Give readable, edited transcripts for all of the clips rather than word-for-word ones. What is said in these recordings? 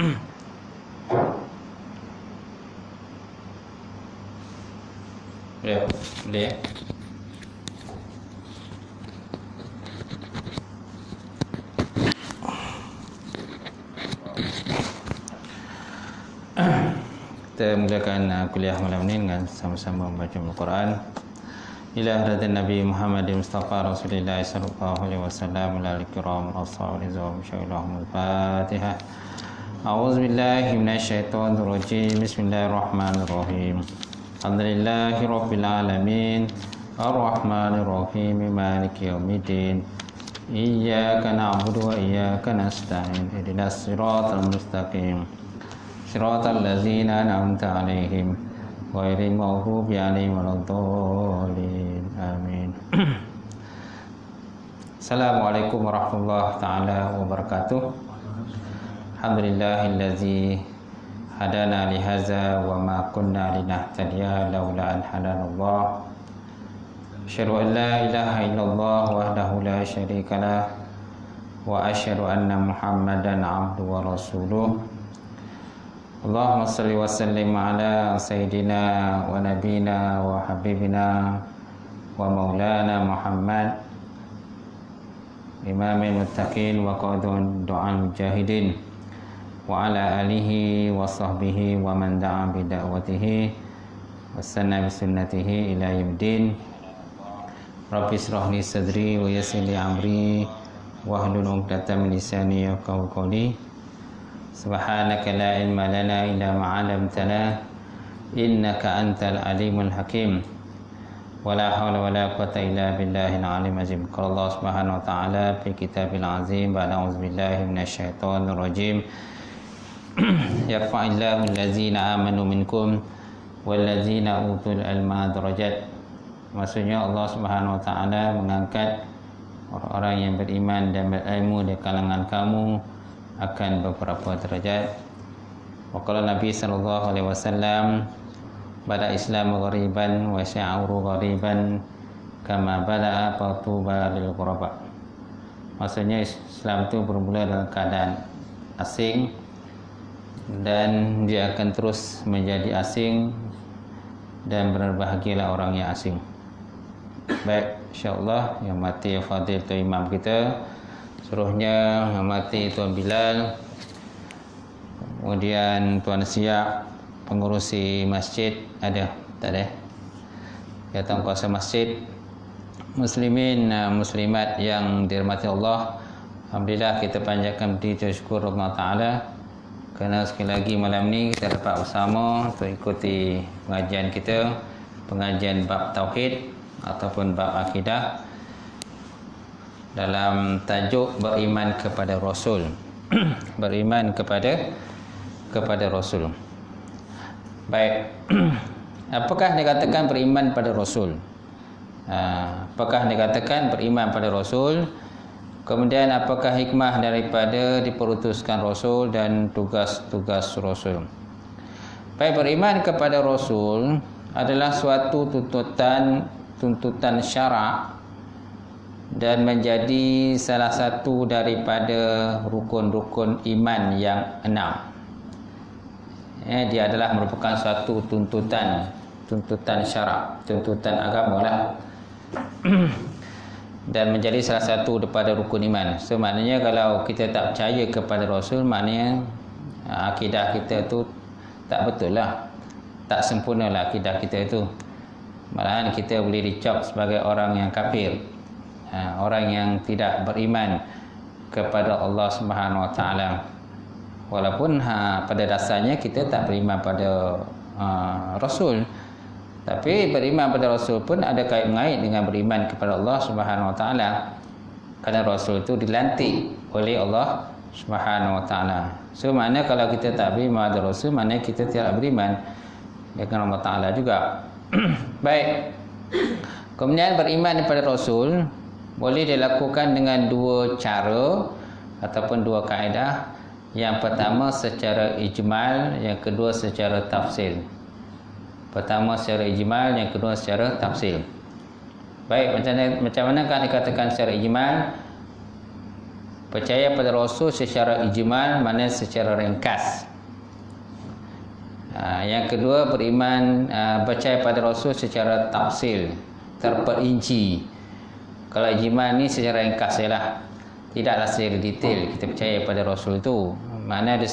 Ya, boleh. Kita mulakan kuliah malam ini dengan sama-sama membaca Al-Quran. Ila hadatin Nabi Muhammad Mustafa Rasulullah sallallahu alaihi wasallam ala al-kiram as-sawrizum syai'ul Fatihah. A'udzu billahi minasyaitonir rajim. Bismillahirrahmanirrahim. Alhamdulillahi rabbil alamin. Ar-rahmanir rahim. Maliki yaumiddin. Iyyaka na'budu wa iyyaka nasta'in. Ihdinas siratal mustaqim. Siratal ladzina an'amta 'alaihim ghairil maghdubi 'alaihim waladdallin. Amin. Assalamualaikum warahmatullahi taala wabarakatuh. Alhamdulillahillazi hadana li hadza wa ma kunna linahtadiya laula an hadanallah. Asyhadu an la ilaha illallah wahdahu la syarika lah wa asyhadu anna Muhammadan 'abduhu wa rasuluh. Allahumma salli wa sallim ala sayyidina wa nabina wa habibina wa maulana Muhammad imamil muttaqin wa qadun du'al mujahidin wa ala alihi wa sahbihi wa man da'a bi da'watihi wa sanna bi sunnatihi ila yaumil. Rabbi israh li sadri wa yassir li amri wa hlul 'uqdatam min lisani yafqahu qawli. Subhanaka la ilma lana illa ma 'allamtana innaka antal alimul hakim. Wala haula wala quwwata illa billahil aliyyil azim. Qala Allah Subhanahu wa ta'ala fi kitabil azim ba'da auzubillahi minasyaitonir rajim. Yarfa'illahu allazina amanu minkum wallazina utul ilma darajat. Maksudnya Allah Subhanahu wa ta'ala mengangkat orang-orang yang beriman dan berilmu di kalangan kamu akan beberapa derajat. Wa qala Nabi sallallahu alaihi wasallam bada Islam ghariban wa sya'uru ghariban kama bada fatuba lil ghuraba. Maksudnya Islam itu bermula dalam keadaan asing dan dia akan terus menjadi asing, dan berbahagialah orang yang asing. Baik, insyaallah yang mati fadil tu imam kita, suruhnya mati Tuan Bilal, kemudian Tuan Siap, pengurusi masjid ada, tak ada? Ya, tangkuasa masjid, muslimin muslimat yang dirahmati Allah. Alhamdulillah kita panjatkan puji syukur Allah Ta'ala kerana sekali lagi malam ni kita dapat bersama untuk ikuti pengajian kita, pengajian bab tauhid ataupun bab akidah dalam tajuk beriman kepada Rasul. Beriman kepada Rasul. Baik. Apakah dikatakan beriman pada Rasul? Apakah dikatakan beriman pada Rasul? Kemudian apakah hikmah daripada diperutuskan Rasul dan tugas-tugas Rasul? Baik, beriman kepada Rasul adalah suatu tuntutan syarak dan menjadi salah satu daripada rukun-rukun iman yang 6. Dia adalah merupakan suatu tuntutan syarak, tuntutan agama lah. Dan menjadi salah satu daripada rukun iman. So maknanya kalau kita tak percaya kepada Rasul, maknanya akidah kita tu tak betul lah, tak sempurna lah akidah kita itu. Malahan kita boleh dicap sebagai orang yang kafir, orang yang tidak beriman kepada Allah Subhanahu Wa Taala. Walaupun pada dasarnya kita tak beriman pada Rasul, tapi beriman pada Rasul pun ada kait-mengait dengan beriman kepada Allah Subhanahu Wa Taala. Kerana Rasul itu dilantik oleh Allah Subhanahu Wa Taala. So makna kalau kita tak beriman pada Rasul, makna kita tidak beriman dengan Allah Taala juga. Baik. Kemudian beriman kepada Rasul boleh dilakukan dengan dua cara ataupun dua kaedah. Yang pertama secara ijmal, yang kedua secara tafsil. Pertama secara ijmal, yang kedua secara tafsil. Baik, macam mana kan dikatakan secara ijmal? Percaya pada Rasul secara ijmal, maknanya secara ringkas. Yang kedua, beriman percaya pada Rasul secara tafsil, terperinci. Kalau ijmal ni secara ringkas sajalah, tidaklah secara detail kita percaya pada Rasul itu. Mana ada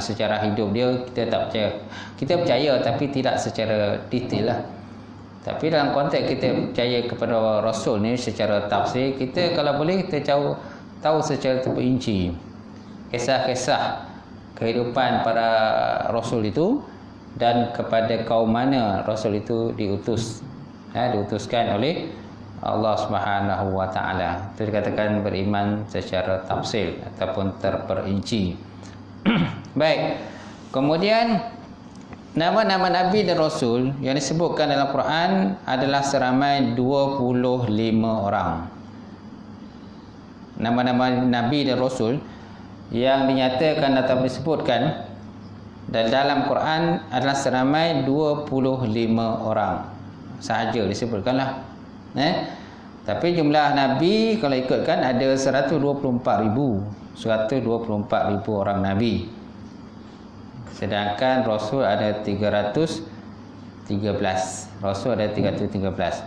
secara hidup dia kita tak percaya. Kita percaya tapi tidak secara detail lah. Tapi dalam konteks kita percaya kepada Rasul ni secara tafsir, kita kalau boleh kita tahu secara terperinci kisah-kisah kehidupan para Rasul itu dan kepada kaum mana Rasul itu diutuskan oleh Allah Subhanahu wa taala. Itu dikatakan beriman secara tafsil ataupun terperinci. Baik. Kemudian nama-nama Nabi dan Rasul yang disebutkan dalam Quran adalah seramai 25 orang. Nama-nama Nabi dan Rasul yang dinyatakan atau disebutkan dan dalam Quran adalah seramai 25 orang sahaja disebutkanlah. Tapi jumlah Nabi kalau ikutkan ada 124,000 orang Nabi. Sedangkan Rasul ada 313. Rasul ada 313.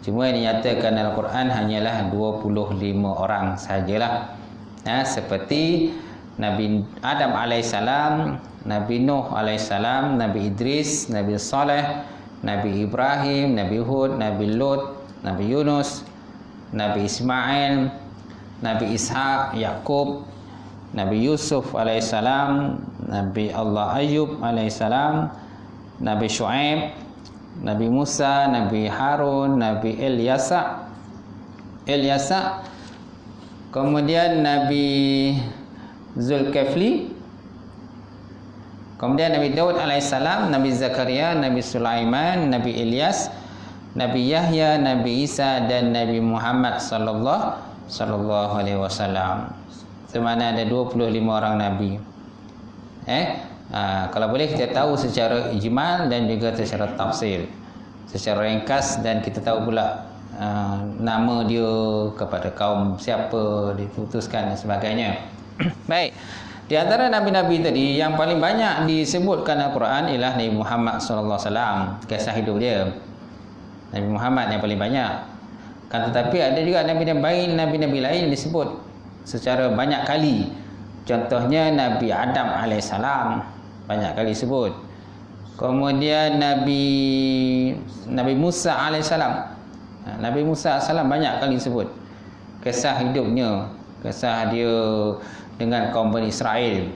Cuma yang dinyatakan dalam Quran hanyalah 25 orang sahajalah. Seperti Nabi Adam alaihissalam, Nabi Nuh alaihissalam, Nabi Idris, Nabi Saleh, Nabi Ibrahim, Nabi Hud, Nabi Lut, Nabi Yunus, Nabi Ismail, Nabi Ishaq, Yakub, Nabi Yusuf alaihissalam, Nabi Allah Ayub alaihissalam, Nabi Shu'aib, Nabi Musa, Nabi Harun, Nabi Ilyasa, kemudian Nabi Zulkifli, kemudian Nabi Daud alaihissalam, Nabi Zakaria, Nabi Sulaiman, Nabi Ilyas, Nabi Yahya, Nabi Isa dan Nabi Muhammad sallallahu alaihi wasallam. Semana ada 25 orang nabi. Kalau boleh kita tahu secara ijmal dan juga secara tafsir, secara ringkas, dan kita tahu pula nama dia, kepada kaum siapa diputuskan dan sebagainya. Baik. Di antara nabi-nabi tadi yang paling banyak disebutkan Al-Quran ialah Nabi Muhammad sallallahu alaihi wasallam, kisah hidup dia. Nabi Muhammad yang paling banyak. Kan tetapi ada juga nabi-nabi lain disebut secara banyak kali. Contohnya Nabi Adam alaihissalam banyak kali disebut. Kemudian Nabi Musa alaihissalam. Nabi Musa alaihissalam banyak kali disebut kisah hidupnya, kisah dia dengan kaum Bani Israel.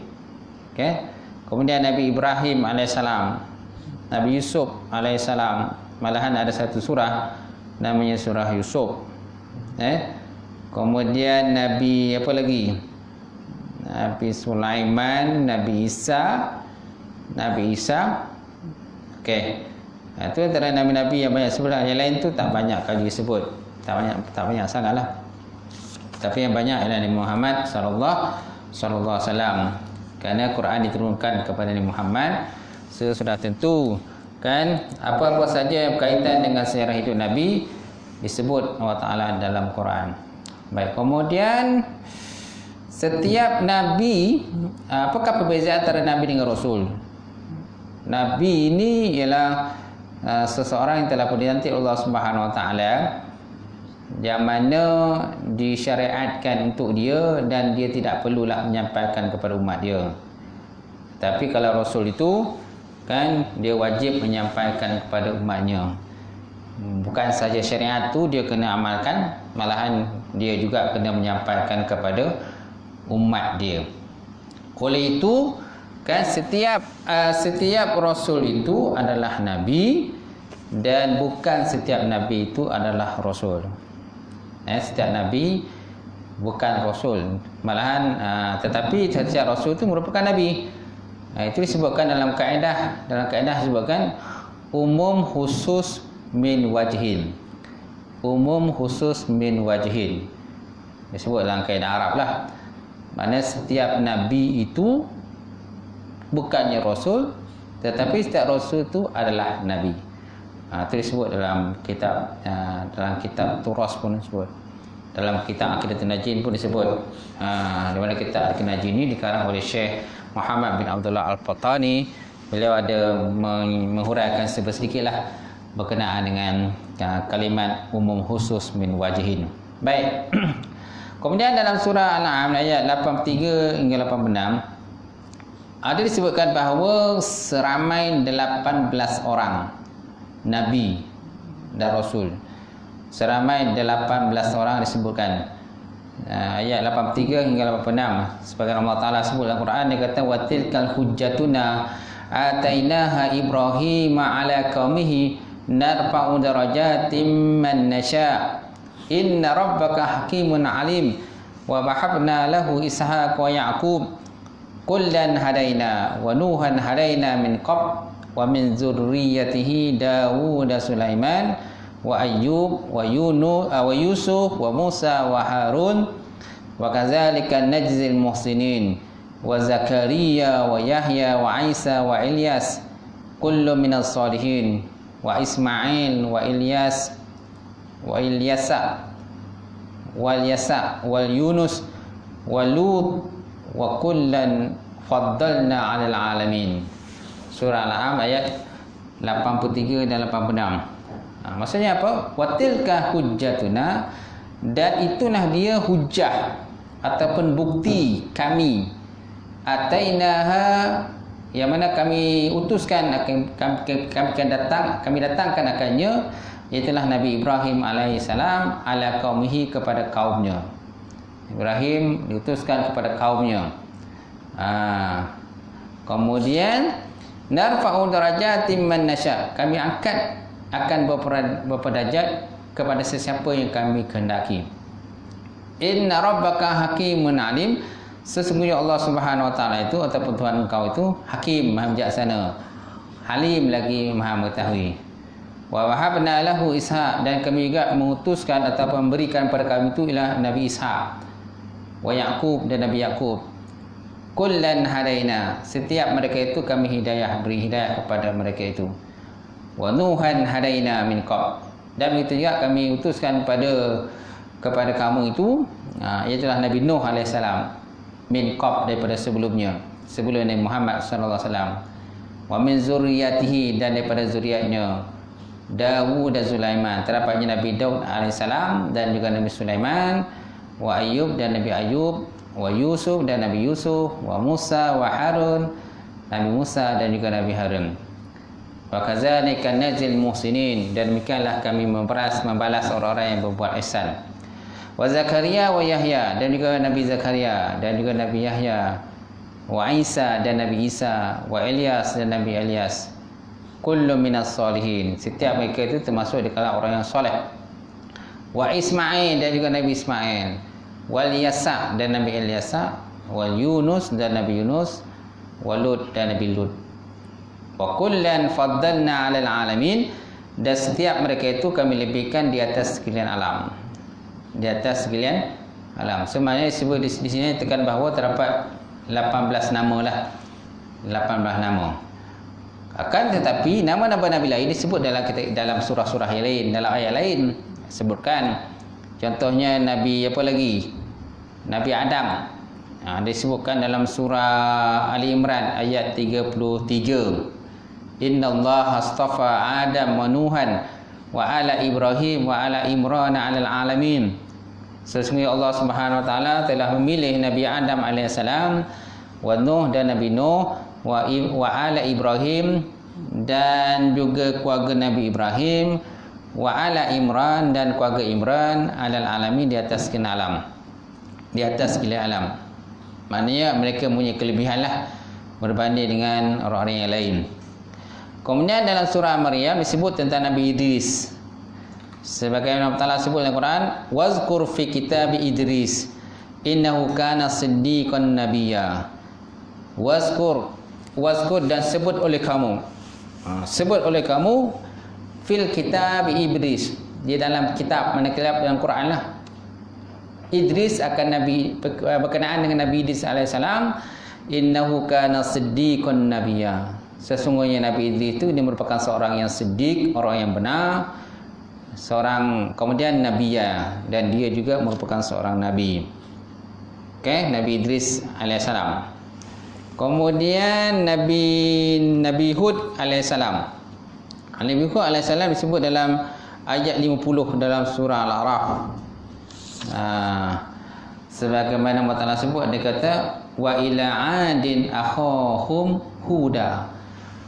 Kemudian Nabi Ibrahim alaihissalam, Nabi Yusuf alaihissalam. Malahan ada satu surah namanya surah Yusuf. Kemudian Nabi apa lagi? Nabi Sulaiman, Nabi Isa. Itu antara nabi-nabi yang banyak sebut. Yang lain tu tak banyak kali disebut. Tak banyak sangatlah. Tapi yang banyak ialah Nabi Muhammad sallallahu alaihi wasallam. Kerana Quran diturunkan kepada Nabi Muhammad, sudah tentu kan apa-apa saja yang berkaitan dengan sejarah hidup Nabi disebut Allah Ta'ala dalam Quran. Baik, kemudian setiap Nabi, apakah perbezaan antara Nabi dengan Rasul? Nabi ini ialah seseorang yang telah dilantik Allah Subhanahu Wa Ta'ala, yang mana disyariatkan untuk dia dan dia tidak perlulah menyampaikan kepada umat dia. Tapi kalau Rasul itu kan dia wajib menyampaikan kepada umatnya. Bukan saja syariat tu dia kena amalkan, malahan dia juga kena menyampaikan kepada umat dia. Oleh itu kan setiap Rasul itu adalah Nabi, dan bukan setiap Nabi itu adalah Rasul. Setiap Nabi bukan Rasul, malahan tetapi setiap Rasul itu merupakan Nabi. Itu disebutkan dalam kaedah. Dalam kaedah disebutkan umum khusus min wajhin. Umum khusus min wajhin. Disebut dalam kaedah Arab lah. Maksudnya setiap Nabi itu bukannya Rasul, tetapi setiap Rasul itu adalah Nabi. Itu disebut dalam kitab Turas pun disebut. Dalam kitab Aqidatul Najin pun disebut. Di mana kitab Aqidatul Najin ini dikarang oleh Syekh Muhammad bin Abdullah Al-Fatani. Beliau ada menghuraikan sedikitlah berkenaan dengan kalimat umum khusus min wajihin. Baik. Kemudian dalam surah Al-An'am ayat 83 hingga 86 ada disebutkan bahawa seramai 18 orang nabi dan rasul. Seramai 18 orang disebutkan. Ayat 83 hingga 86 sebagai Allah Taala sebut dalam Quran, dia kata wa tilkal hujjatuna atainaha Ibrahim ala qaumihi narfa'u darajatin man nasha' inna rabbaka hakimun alim wa wahabna lahu ishaq wa ya'qub kullan hadaina wa nuhan hadaina min qabl wa min zurriyyatihi Dawud Sulaiman wa Ayyub wa Yusuf wa Musa wa Harun wa kadzalika najzil muhsinin wa Zakaria wa Yahya wa Isa wa Ilyas kullu minas salihin wa Ismail wa Ilyas wa Ilyasa wal Yunus wa Lut wa kullan faddalna 'alal alamin. Surah Al-An'am ayat 83 dan 86. Maksudnya apa? Watilka hujjatuna, dan itulah dia hujjah ataupun bukti kami. Atainaha, yang mana kami utuskan, kami datangkan akannya, iaitulah Nabi Ibrahim alaihissalam ala qaumihi, kepada kaumnya. Ibrahim diutuskan kepada kaumnya. Kemudian narfa'u darajatin man nasya, kami angkat akan beberapa derajat kepada sesiapa yang kami kehendaki. Inna rabbaka hakimun alim, sesungguhnya Allah Subhanahu wa taala itu ataupun Tuhan engkau itu hakim, maha bijaksana, halim lagi maha mengetahui. Wa wahabna lahu ishaq, dan kami juga mengutuskan ataupun memberikan pada kami itu ialah Nabi Ishaq, wa Yaqub, dan Nabi Yaqub. Kullan hadaina, setiap mereka itu kami beri hidayah kepada mereka itu. Wa Nuhan hadaina min qabl, dan begitu juga kami utuskan kepada kamu itu iaitulah Nabi Nuh alaihissalam min qabl, daripada sebelum Nabi Muhammad sallallahu alaihi wasallam. Wa min zurriyyatihi, dan daripada zuriatnya Dawud dan Sulaiman, terdapatnya Nabi Daud alaihissalam dan juga Nabi Sulaiman, wa Ayyub, dan Nabi Ayyub, wa Yusuf, dan Nabi Yusuf, wa Musa wa Harun, Nabi Musa dan juga Nabi Harun. Wa kadzalika najzil muhsinin, dan demikianlah kami membalas orang-orang yang berbuat ihsan. Wa Zakaria wa Yahya, dan juga Nabi Zakaria dan juga Nabi Yahya, wa Isa, dan Nabi Isa, wa Ilyas, dan Nabi Ilyas. Kullu minas salihin, setiap mereka itu termasuk di kalangan orang yang soleh. Wa Ismail, dan juga Nabi Ismail, wal Yasa, dan Nabi Ilyasa, wal Yunus, dan Nabi Yunus, wa Lut, dan Nabi Lut. Wa kullan faddalna 'alal alamin, dan setiap mereka itu kami lebihkan di atas sekalian alam. Di atas sekalian alam. Sebenarnya disebut di sini tekan bahawa terdapat 18 nama lah. 18 nama. Akan tetapi nama-nama Nabi lain disebut dalam surah-surah yang lain, dalam ayat lain sebutkan. Contohnya Nabi apa lagi? Nabi Adam. Disebutkan dalam surah Ali Imran ayat 33. Innallaha astafa Adam wa Nuhan wa ala Ibrahim wa ala Imran 'alal alamin. Sesungguhnya Allah Subhanahu wa taala telah memilih Nabi Adam alaihissalam, wa Nuh, dan Nabi Nuh, wa ala Ibrahim, dan juga keluarga Nabi Ibrahim, wa ala Imran, dan keluarga Imran, 'alal alamin, di atas sekalian alam. Di atas sekalian alam. Maknanya mereka punya kelebihan lah berbanding dengan orang-orang yang lain. Kemudian dalam surah Maryam disebut tentang Nabi Idris. Sebagaimana Allah Taala sebut dalam Quran, wazkur fi kitab Idris innahu kana siddiqan nabiyya. Wazkur, dan sebut oleh kamu. Sebut oleh kamu fil kitab Idris, di dalam kitab, mana kitab dalam Quran lah. Idris akan Nabi, berkenaan dengan Nabi Idris alaihissalam, innahu kana siddiqan nabiyya. Sesungguhnya Nabi Idris itu dia merupakan seorang yang siddiq, orang yang benar, kemudian Nabiya, dan dia juga merupakan seorang nabi. Okey, Nabi Idris alaihissalam. Kemudian Nabi Hud alaihissalam. Nabi Hud alaihissalam disebut dalam ayat 50 dalam surah Al-A'raf. Sebagaimana Allah Ta'ala sebut, dia kata wa ila 'adin akhahum huda,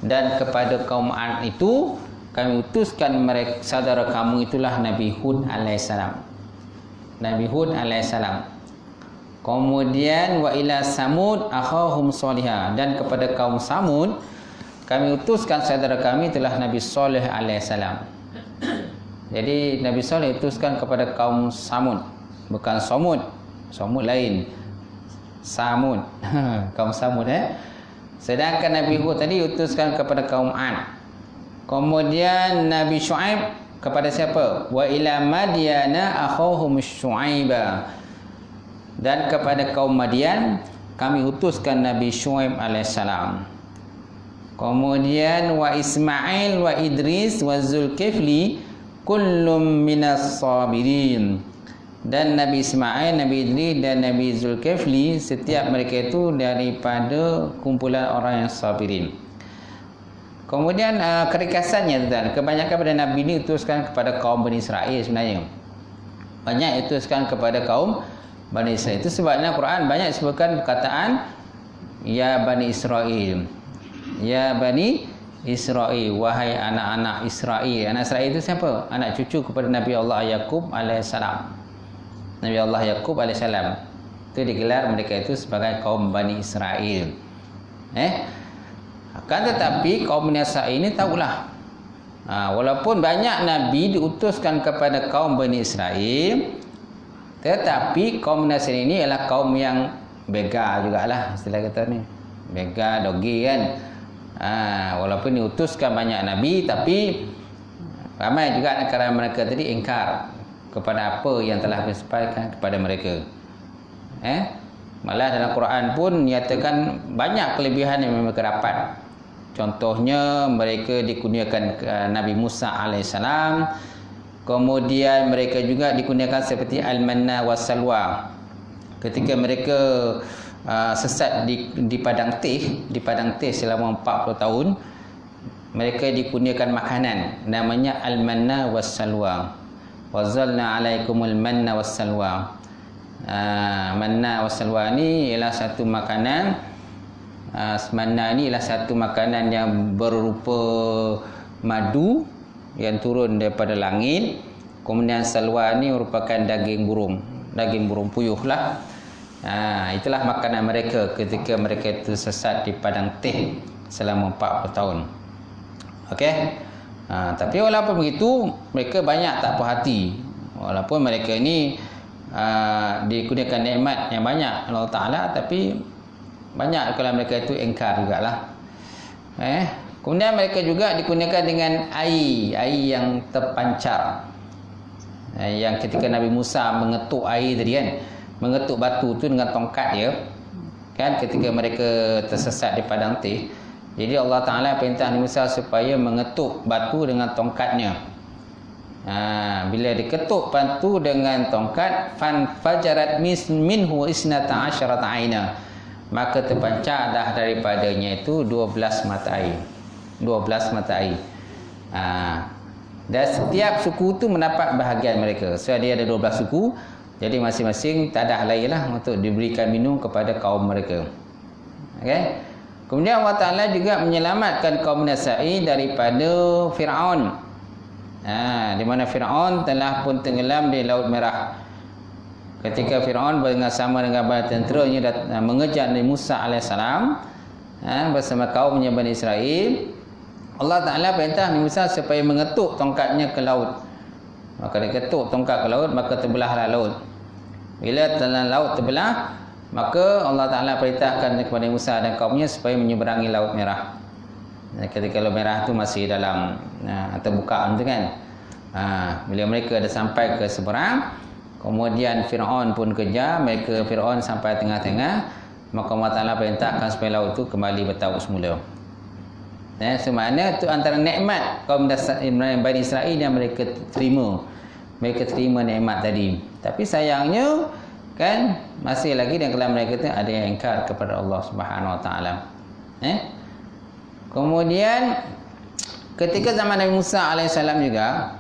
dan kepada kaum 'Ad itu kami utuskan mereka, saudara kamu itulah Nabi Hud alaihissalam. Nabi Hud alaihissalam. Kemudian wa ila Samud akhahum Salihah, dan kepada kaum Samud kami utuskan saudara kami itulah Nabi Saleh alaihissalam. Jadi Nabi Saleh utuskan kepada kaum Samud, bukan Samud. Samud lain. Samud. Kaum Samud Sedangkan Nabi Hud tadi utuskan kepada kaum 'Ad. Kemudian Nabi Syuaib kepada siapa? Wa ila Madyana akhahum Syuaiba, dan kepada kaum Madian kami utuskan Nabi Syuaib alaihissalam. Kemudian wa Ismail wa Idris wa Zulkifli kullum minas sabirin, dan Nabi Ismail, Nabi Idris dan Nabi Zulkifli, setiap mereka itu daripada kumpulan orang yang sabirin. Kemudian keringkasannya tuan, kebanyakan pada Nabi ini utuskan kepada kaum Bani Israel sebenarnya. Banyak utuskan kepada kaum Bani Israel. Itu sebabnya Quran banyak sebutkan perkataan ya Bani Israel. Ya Bani Israel, wahai anak-anak Israel. Anak Israel itu siapa? Anak cucu kepada Nabi Allah Yaqub alaihissalam. Nabi Allah Yaqub alaihissalam. Itu digelar mereka itu sebagai kaum Bani Israel. Akan tetapi kaum Bani Israel ini tahulah, walaupun banyak Nabi diutuskan kepada kaum Bani Israel, tetapi kaum Bani Israel ini adalah kaum yang bega jugalah, istilah kata ni. Bega, dogi kan. Walaupun diutuskan banyak Nabi, tapi ramai juga antara mereka tadi ingkar kepada apa yang telah disampaikan kepada mereka. Malah dalam Quran pun nyatakan banyak kelebihan yang mereka dapat. Contohnya mereka dikurniakan Nabi Musa alaihissalam. Kemudian mereka juga dikurniakan seperti al-manna was-salwa. Ketika mereka sesat di padang teh selama 40 tahun, mereka dikurniakan makanan namanya al-manna was-salwa. Wazalna alaikumul manna was-salwa. Manna was-salwa ni ialah satu makanan. Manna ni ialah satu makanan yang berupa madu yang turun daripada langit. Kemudian salwa ni merupakan daging burung puyuh lah. Itulah makanan mereka ketika mereka itu sesat di padang teh selama 40 tahun. Okey. Tapi walaupun begitu, mereka banyak tak puas hati. Walaupun mereka ni dikurniakan nikmat yang banyak Allah Ta'ala, tapi banyak kalau mereka itu ingkar jugalah. Kemudian mereka juga dikurniakan dengan air yang terpancar. Yang ketika Nabi Musa mengetuk air tadi kan, mengetuk batu tu dengan tongkat dia kan, ketika mereka tersesat di padang teh. Jadi Allah Ta'ala perintah Nabi Musa supaya mengetuk batu dengan tongkatnya. Bila diketuk batu dengan tongkat, fan fajarat minhu isnata asyarata aina, maka terpancar dah daripadanya itu 12 mata air. 12 mata air. Dan setiap suku tu mendapat bahagian mereka. So dia ada 12 suku. Jadi masing-masing tadah lain lah untuk diberikan minum kepada kaum mereka. Okey. Kemudian Allah Ta'ala juga menyelamatkan kaum Nasai daripada Fir'aun. Di mana Fir'aun telah pun tenggelam di Laut Merah. Ketika Fir'aun bersama dengan bala tenteranya mengejar Nabi Musa alaihissalam bersama kaumnya Bani Israel, Allah Ta'ala perintah Nabi Musa supaya mengetuk tongkatnya ke laut. Maka dia ketuk tongkat ke laut, maka terbelahlah laut. Bila laut terbelah, maka Allah Ta'ala perintahkan kepada Musa dan kaumnya supaya menyeberangi Laut Merah. Ketika Laut Merah tu masih dalam terbuka tu kan. Bila mereka dah sampai ke seberang, kemudian Fir'aun pun kejar mereka. Fir'aun sampai tengah-tengah, maka Allah Ta'ala perintahkan supaya laut tu kembali bertaut semula. Semana tu antara nikmat kaum Bani Israel yang mereka terima. Mereka terima nikmat tadi. Tapi sayangnya kan masih lagi dalam kalangan mereka tu ada yang ingkar kepada Allah Subhanahu Wa Taala. Kemudian ketika zaman Nabi Musa alaihissalam juga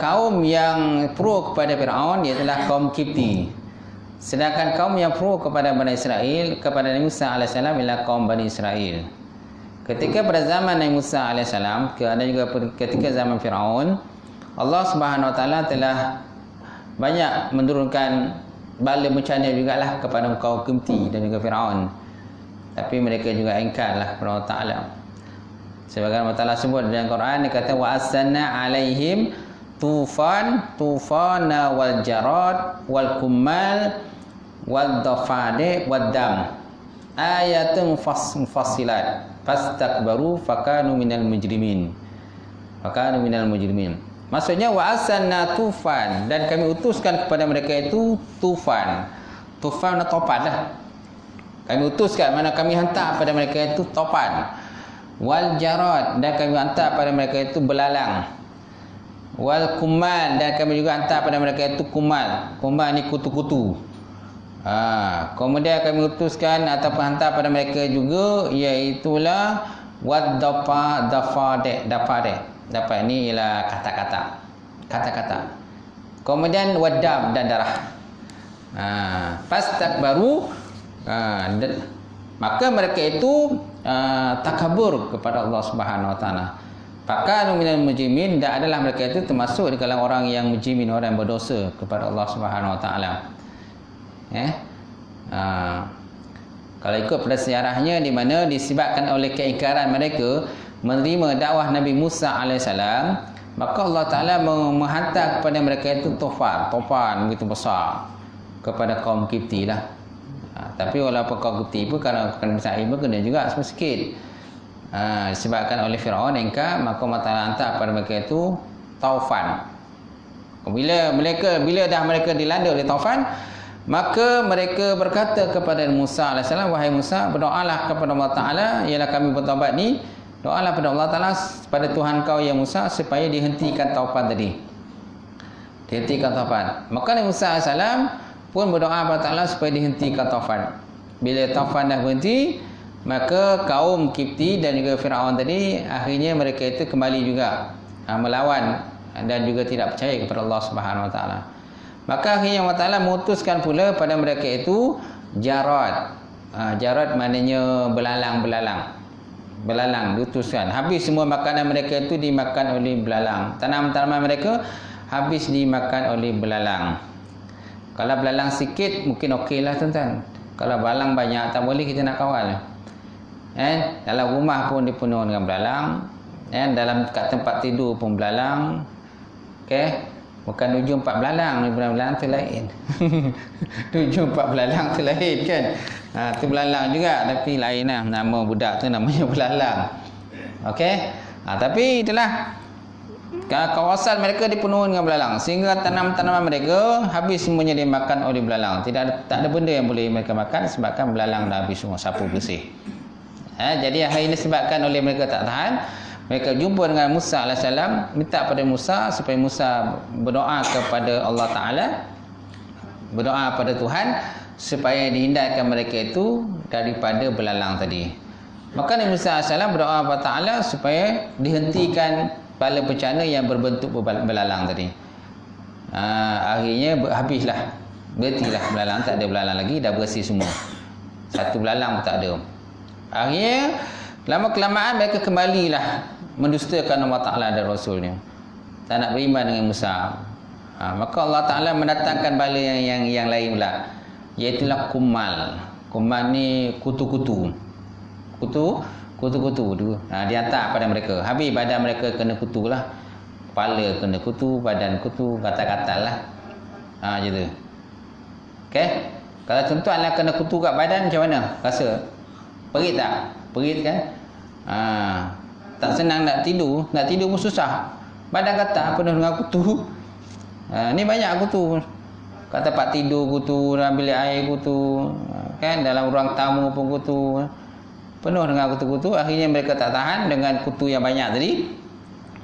kaum yang pro kepada Firaun ialah kaum Kipti. Sedangkan kaum yang pro kepada Bani Israel kepada Nabi Musa alaihissalam ialah kaum Bani Israel. Ketika pada zaman Nabi Musa alaihissalam dan juga ketika zaman Firaun, Allah Subhanahu Wa Taala telah banyak menurunkan bala bencana jugalah kepada kaum Kipti dan juga Firaun. Tapi mereka juga ingkarlah kepada Allah Taala. Sebagaimana Allah Taala sebut dalam Quran, dia kata wa asanna alaihim tufana wal jarad wal kumal wal dafade wad dam ayatun mufassilat fastakbaru fakanu minal mujrimin. Maksudnya wa asanna tufan, dan kami utuskan kepada mereka itu tufan topan lah. Kami utuskan, mana kami hantar pada mereka itu topan. Wal jarad, dan kami hantar pada mereka itu belalang. Wal kumal, dan kami juga hantar pada mereka itu kumal. Kumal ni kutu-kutu. Kemudian kami utuskan ataupun hantar pada mereka juga iaitulah wad dafade. Dapat ni ialah kata-kata. Kemudian wadam, dan darah. Fastakbaru, maka mereka itu takabur kepada Allah Subhanahu Wa Taala. Fakanu minal mujrimin, dan adalah mereka itu termasuk di kalangan orang yang mujrimin, orang yang berdosa kepada Allah Subhanahu Wa Taala. Kalau ikut pada sejarahnya, di mana disebabkan oleh keingkaran mereka menerima dakwah Nabi Musa alaihissalam, maka Allah Taala menghantar kepada mereka itu tofan begitu besar kepada kaum Kipti lah. Tapi walaupun kaum Kipti pun kalau Israel pun kena juga sikit. Disebabkan oleh Firaun ingkar, maka Allah Taala hantar kepada mereka itu taufan. Bila dah mereka dilanda oleh taufan, maka mereka berkata kepada Musa alaihissalam, wahai Musa, berdoalah kepada Allah Taala, ialah kami bertaubat ni, doalah kepada Allah Taala, pada Tuhan kau ya Musa, supaya dihentikan taufan tadi. Maka Nabi Musa alaihissalam pun berdoa kepada Allah supaya dihentikan taufan. Bila taufan dah berhenti, maka kaum Kipti dan juga Firaun tadi akhirnya mereka itu kembali juga melawan dan juga tidak percaya kepada Allah Subhanahu Wa Taala. Maka akhirnya Allah Taala memutuskan pula pada mereka itu jarad. Jarad maknanya belalang diutuskan. Habis semua makanan mereka itu dimakan oleh belalang. Tanaman-tanaman mereka habis dimakan oleh belalang. Kalau belalang sikit mungkin okeylah tuan-tuan. Kalau belalang banyak tak boleh kita nak kawal. Dalam rumah pun dipenuh dengan belalang. Dalam kat tempat tidur pun belalang. Bukan 7-4 belalang, belalang tu lain. 7-4 belalang tu lain kan. Tu belalang juga tapi lain lah. Nama budak tu namanya belalang. Tapi itulah, kawasan mereka dipenuhi dengan belalang, sehingga tanaman-tanaman mereka habis semuanya dimakan oleh belalang. Tak ada benda yang boleh mereka makan sebabkan belalang dah habis semua, sapu bersih. Jadi hal ini disebabkan oleh mereka tak tahan. Mereka jumpa dengan Musa alaihissalam, minta pada Musa supaya Musa berdoa kepada Allah Ta'ala, berdoa pada Tuhan supaya dihindarkan mereka itu daripada belalang tadi. Maka Nabi Musa alaihissalam berdoa kepada Ta'ala supaya dihentikan bala bencana yang berbentuk belalang tadi. Akhirnya habislah, berhentilah belalang, tak ada belalang lagi, dah bersih semua. Satu belalang pun tak ada. Akhirnya lama-kelamaan mereka kembalilah mendustakan Allah Ta'ala dan Rasulnya, tak nak beriman dengan Musa. Maka Allah Ta'ala mendatangkan bala yang lain pula, iaitulah kumal. Kumal ni kutu-kutu tu. Dihantar pada mereka. Habis badan mereka kena kutu lah. Kepala kena kutu, badan kutu, gatal-gatal lah. Macam tu. Kalau tuan-tuan lah kena kutu kat badan, macam mana rasa? Perit tak? Perit kan? Tak senang nak tidur pun susah. Badan gatal penuh dengan kutu. Ni banyak kutu. Kat tempat tidur kutu, dalam bilik air kutu, kan, dalam ruang tamu pun kutu. penuh dengan kutu-kutu. Akhirnya mereka tak tahan dengan kutu yang banyak tadi.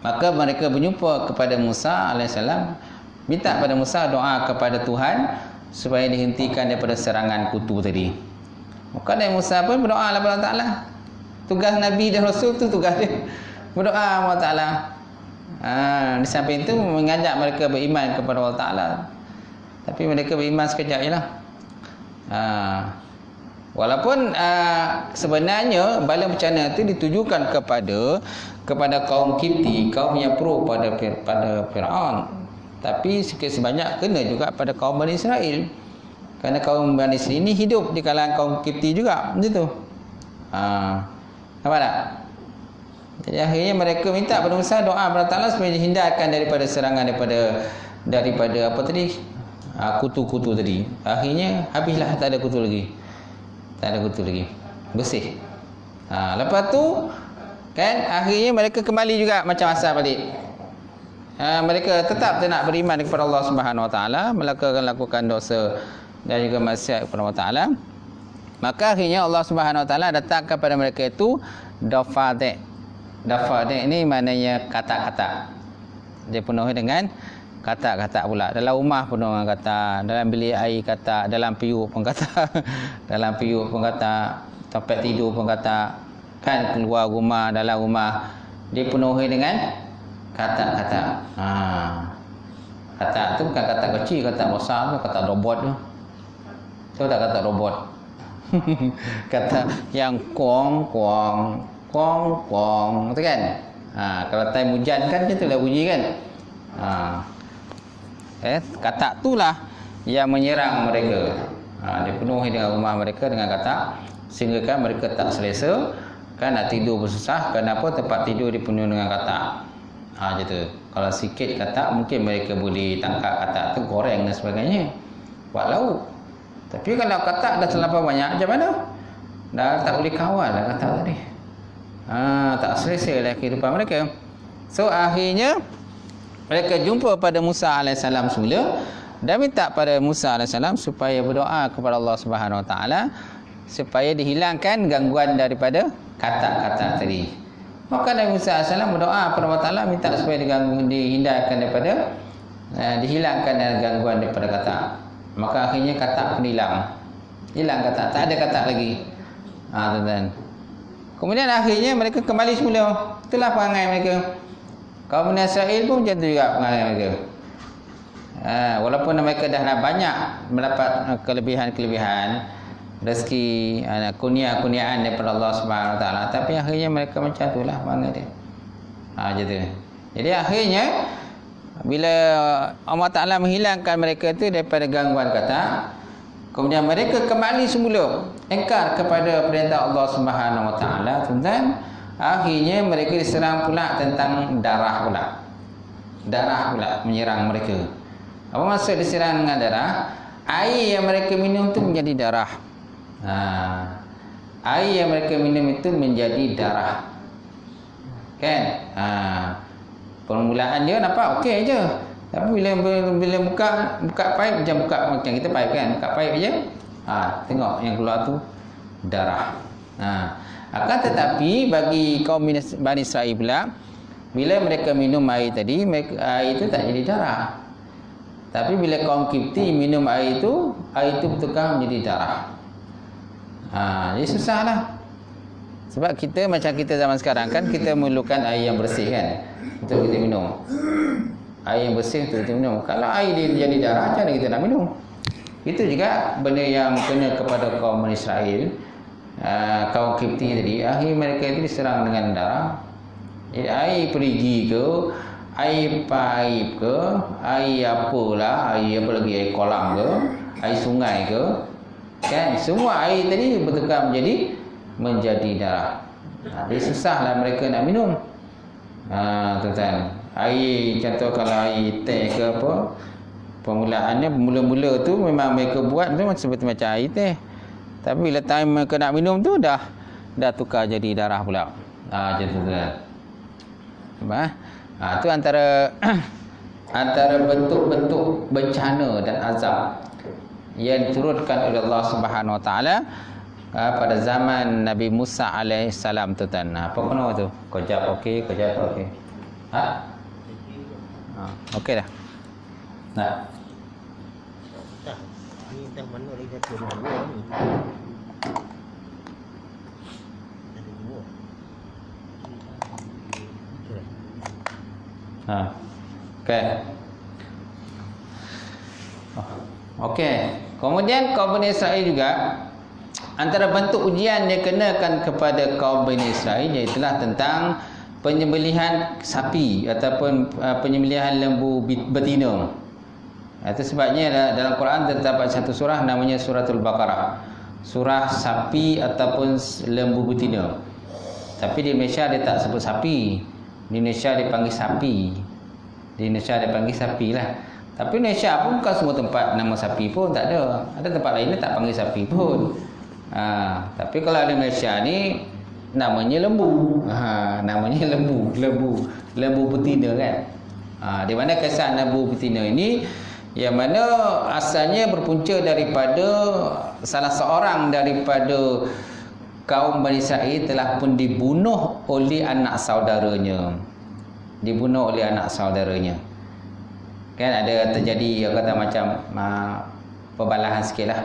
Maka mereka berjumpa kepada Musa alaihissalam, minta pada Musa doa kepada Tuhan supaya dihentikan daripada serangan kutu tadi. Maka Nabi Musa pun berdoa kepada Allah Ta'ala. Tugas Nabi dan Rasul tu tugas dia, berdoa kepada Allah Ta'ala. Di samping itu mengajak mereka beriman kepada Allah Ta'ala. Tapi mereka beriman sekejap je lah. Walaupun sebenarnya bala bencana itu ditujukan kepada kaum Kipti, kaum yang pro pada Firaun. Tapi sikit sebanyak kena juga pada kaum Bani Israel. Kerana kaum Bani Israel ini hidup di kalangan kaum Kipti juga, macam tu. Nampak tak? Jadi akhirnya mereka minta pada Musa doa kepada Allah supaya dihindarkan daripada serangan daripada apa tadi? Kutu-kutu tadi. Akhirnya habislah, tak ada kutu lagi. Bersih. Lepas tu kan akhirnya mereka kembali juga macam asal balik. Mereka tetap tak nak beriman kepada Allah Subhanahu Wa Taala, melakukan dosa dan juga maksiat kepada Allah Taala. Maka akhirnya Allah Subhanahu Wa Taala datangkan kepada mereka itu dafadek. Dafadek ini maknanya kata-kata. Dia penuh dengan kata-kata pula. Dalam rumah penuh dengan kata, dalam bilik air kata, dalam piuk pun kata, dalam piuk pun kata, tempat tidur pun kata, kan keluar rumah, dalam rumah dia penuhi dengan kata-kata. Kata tu bukan kata kecil, kata besar tu, kata robot tu. Tahu tak kata robot? Kata yang kuang tu kan. Kalau time hujan kan macam tu lah bunyi kan. Kata itulah yang menyerang mereka. Dia penuhi dengan rumah mereka dengan kata, sehingga kan mereka tak selesa, kan nak tidur bersusah. Kenapa? Tempat tidur dipenuhi dengan kata. Macam tu. Kalau sikit kata mungkin mereka boleh tangkap kata tu, goreng dan sebagainya, buat lauk. Tapi kalau kata dah terlampau banyak, macam mana? Dah tak boleh kawal lah kata tadi. Tak selesa lah kehidupan mereka. So akhirnya mereka jumpa pada Musa alaihissalam semula dan minta pada Musa alaihissalam supaya berdoa kepada Allah Subhanahu Wa Taala supaya dihilangkan gangguan daripada kata-kata tadi. Maka Nabi Musa alaihissalam berdoa kepada Allah Taala minta supaya dihindarkan daripada dihilangkan gangguan daripada kata. Maka akhirnya kata pun hilang kata, tak ada kata lagi. Tuan-tuan. Kemudian akhirnya mereka kembali semula. Itulah perangai mereka. Kaum Bani Israel pun macam tu juga perangai mereka. Walaupun mereka dah banyak mendapat kelebihan-kelebihan, rezeki, kurnia-kurniaan daripada Allah Subhanahu Wa Taala, tapi akhirnya mereka macam itulah perangai dia. Macam tu. Jadi akhirnya bila Allah Ta'ala menghilangkan mereka itu daripada gangguan kata, kemudian mereka kembali semula engkar kepada perintah Allah Subhanahu Wa Ta'ala, tuan-tuan. Akhirnya mereka diserang pula tentang darah pula. Darah pula menyerang mereka. Apa maksud diserang dengan darah? Air yang mereka minum itu menjadi darah. Air yang mereka minum itu menjadi darah. Kan? Permulaan dia nampak okey je. Tapi bila buka paip macam kita paip kan, buka paip je. Tengok yang keluar tu darah. Akan tetapi bagi kaum Bani Israel pula, bila mereka minum air tadi, air itu tak jadi darah. Tapi bila kaum Kipti minum air itu bertukar menjadi darah. Jadi susahlah. Sebab kita macam kita zaman sekarang kan, kita memerlukan air yang bersih kan untuk kita minum. Air yang bersih untuk kita minum. Kalau air dia jadi darah, macam mana kita nak minum? Itu juga benda yang kena kepada kaum Bani Israel, kaum Kipti tadi. Akhir mereka itu diserang dengan darah. Jadi air perigi ke, air paip ke, air apalah, air apa lagi, air kolam ke, air sungai ke, kan semua air tadi bertukar menjadi darah. Jadi susahlah mereka nak minum. Tuan-tuan, air contoh kalau air teh ke apa, permulaannya mula-mula tu memang mereka buat tu seperti macam air teh. Tapi bila time mereka nak minum tu dah tukar jadi darah pula. Macam tu tuan. Itu antara bentuk-bentuk bencana dan azab yang diturunkan oleh Allah Subhanahu Wa Taala pada zaman Nabi Musa alaihissalam tu tuan. Apa kena tu? Kau jawab okey, kau jawab tak okey. Okey dah. Nah. Ni dah mana lagi satu dua ni. Ada dua. Okey. Okey. Kemudian kaum Bani Israel juga, antara bentuk ujian yang kenakan kepada kaum Bani Israel ialah tentang penyembelihan sapi ataupun penyembelihan lembu betina. Itu sebabnya dalam Quran terdapat satu surah namanya Suratul Baqarah. Surah sapi ataupun lembu betina. Tapi di Malaysia dia tak sebut sapi. Di Indonesia dia panggil sapi. Di Indonesia dia panggil sapi lah. Tapi Malaysia pun bukan semua tempat nama sapi pun tak ada. Ada tempat lain dia tak panggil sapi pun. Tapi kalau di Malaysia ni namanya lembu. Namanya lembu betina kan. Di mana kisah lembu betina ini yang mana asalnya berpunca daripada salah seorang daripada kaum Bani Israel telah pun dibunuh oleh anak saudaranya. Dibunuh oleh anak saudaranya. Kan ada terjadi kata macam perbalahan sikitlah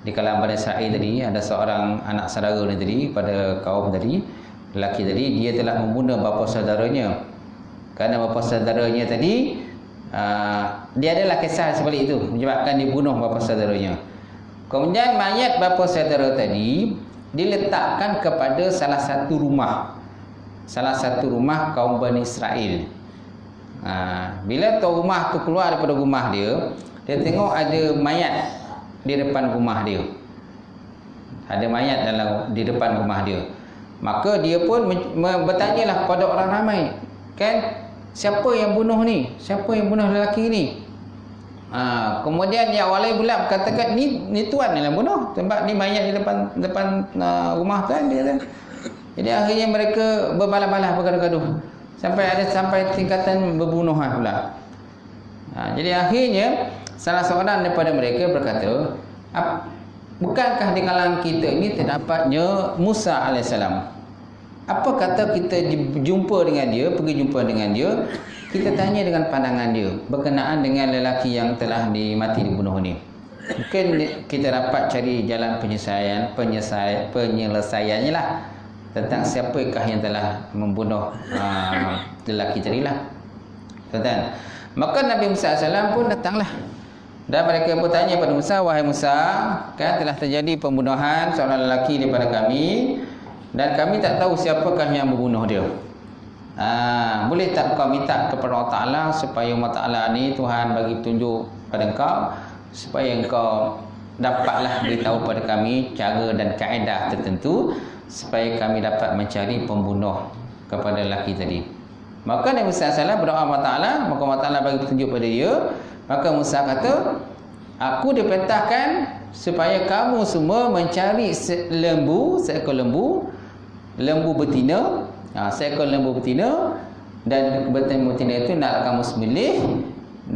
di kalangan Bani Israel tadi. Ada seorang anak saudara ni tadi pada kaum tadi, lelaki tadi, dia telah membunuh bapa saudaranya. Kerana bapa saudaranya tadi dia adalah kisah sebalik itu menyebabkan dibunuh bapa saudaranya. Kemudian mayat bapa saudara tadi diletakkan kepada salah satu rumah kaum Bani Israel. Bila tuan rumah tu keluar daripada rumah dia tengok ada mayat di depan rumah dia. Ada mayat di depan rumah dia. Maka dia pun bertanyalah kepada orang ramai, kan, siapa yang bunuh ni? Siapa yang bunuh lelaki ni? Kemudian yang walai pula katakan ni tuan yang bunuh. Sebab ni mayat di depan rumah tuan dia kan. Jadi akhirnya mereka berbalah-balah, bergaduh-gaduh sampai tingkatan berbunuhan pula. Jadi akhirnya salah seorang daripada mereka berkata, bukankah di kalangan kita ini terdapatnya Musa alaihissalam? Apa kata kita jumpa dengan dia, pergi jumpa dengan dia, kita tanya dengan pandangan dia berkenaan dengan lelaki yang telah dibunuh ni. Mungkin kita dapat cari jalan penyelesaiannya lah, tentang siapakah yang telah membunuh lelaki tadi lah. Tuan-tuan, maka Nabi Musa AS pun datanglah, dan mereka bertanya pada Musa, wahai Musa, kan telah terjadi pembunuhan seorang lelaki daripada kami, dan kami tak tahu siapakah yang membunuh dia. Boleh tak kau minta kepada Allah Ta'ala supaya Allah Ta'ala ni Tuhan bagi petunjuk pada engkau, supaya engkau dapatlah beritahu pada kami cara dan kaedah tertentu supaya kami dapat mencari pembunuh kepada lelaki tadi. Maka Nabi Musa AS berdoa Allah Ta'ala, maka Allah Ta'ala bagi petunjuk pada dia. Maka Musa kata, aku diperintahkan supaya kamu semua mencari seekor lembu betina, seekor lembu betina, dan betina itu nak kamu sembelih,